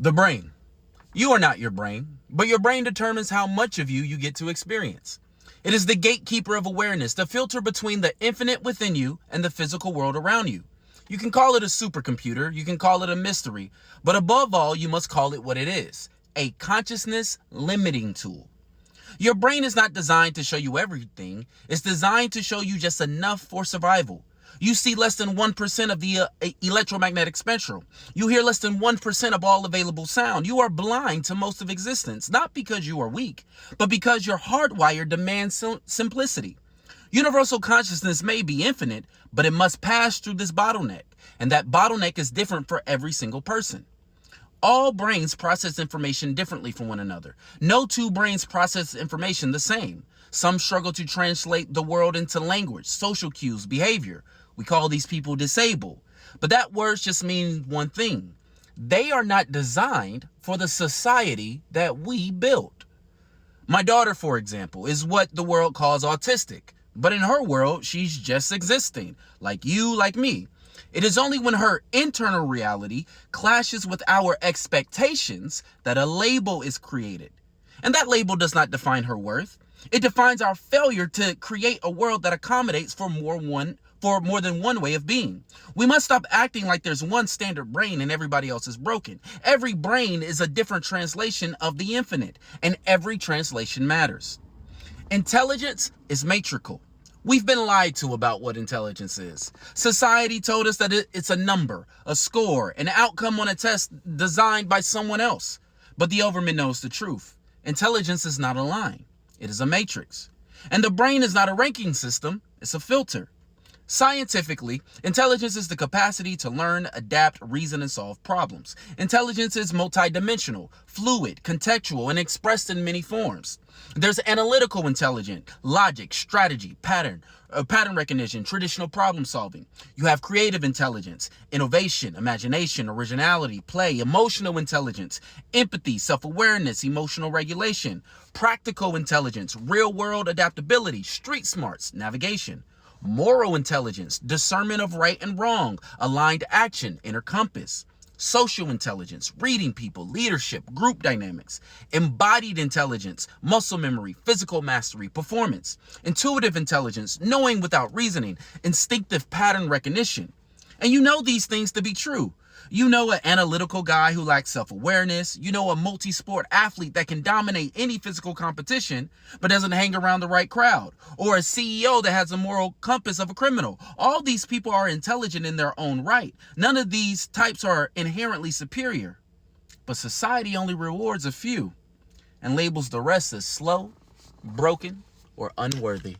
The brain. You are not your brain, but your brain determines how much of you get to experience. It is the gatekeeper of awareness, the filter between the infinite within you and the physical world around you. You can call it a supercomputer, you can call it a mystery, but above all, you must call it what it is, a consciousness limiting tool. Your brain is not designed to show you everything, it's designed to show you just enough for survival. You see less than 1% of the electromagnetic spectrum. You hear less than 1% of all available sound. You are blind to most of existence, not because you are weak, but because your hardwire demands simplicity. Universal consciousness may be infinite, but it must pass through this bottleneck, and that bottleneck is different for every single person. All brains process information differently from one another. No two brains process information the same. Some struggle to translate the world into language, social cues, behavior. We call these people disabled. But that word just means one thing. They are not designed for the society that we built. My daughter, for example, is what the world calls autistic. But in her world, she's just existing, like you, like me. It is only when her internal reality clashes with our expectations that a label is created. And that label does not define her worth. It defines our failure to create a world that accommodates for more than one way of being. We must stop acting like there's one standard brain and everybody else is broken. Every brain is a different translation of the infinite, and every translation matters. Intelligence is matrical. We've been lied to about what intelligence is. Society told us that it's a number, a score, an outcome on a test designed by someone else. But the overman knows the truth. Intelligence is not a line. It is a matrix. And the brain is not a ranking system. It's a filter. Scientifically, intelligence is the capacity to learn, adapt, reason, and solve problems. Intelligence is multidimensional, fluid, contextual, and expressed in many forms. There's analytical intelligence, logic, strategy, pattern recognition, traditional problem solving. You have creative intelligence, innovation, imagination, originality, play, emotional intelligence, empathy, self-awareness, emotional regulation, practical intelligence, real-world adaptability, street smarts, navigation. Moral intelligence, discernment of right and wrong, aligned action, inner compass. Social intelligence, reading people, leadership, group dynamics. Embodied intelligence, muscle memory, physical mastery, performance. Intuitive intelligence, knowing without reasoning. Instinctive pattern recognition. And you know these things to be true. You know an analytical guy who lacks self-awareness. You know a multi-sport athlete that can dominate any physical competition but doesn't hang around the right crowd. Or a CEO that has a moral compass of a criminal. All these people are intelligent in their own right. None of these types are inherently superior. But society only rewards a few and labels the rest as slow, broken, or unworthy.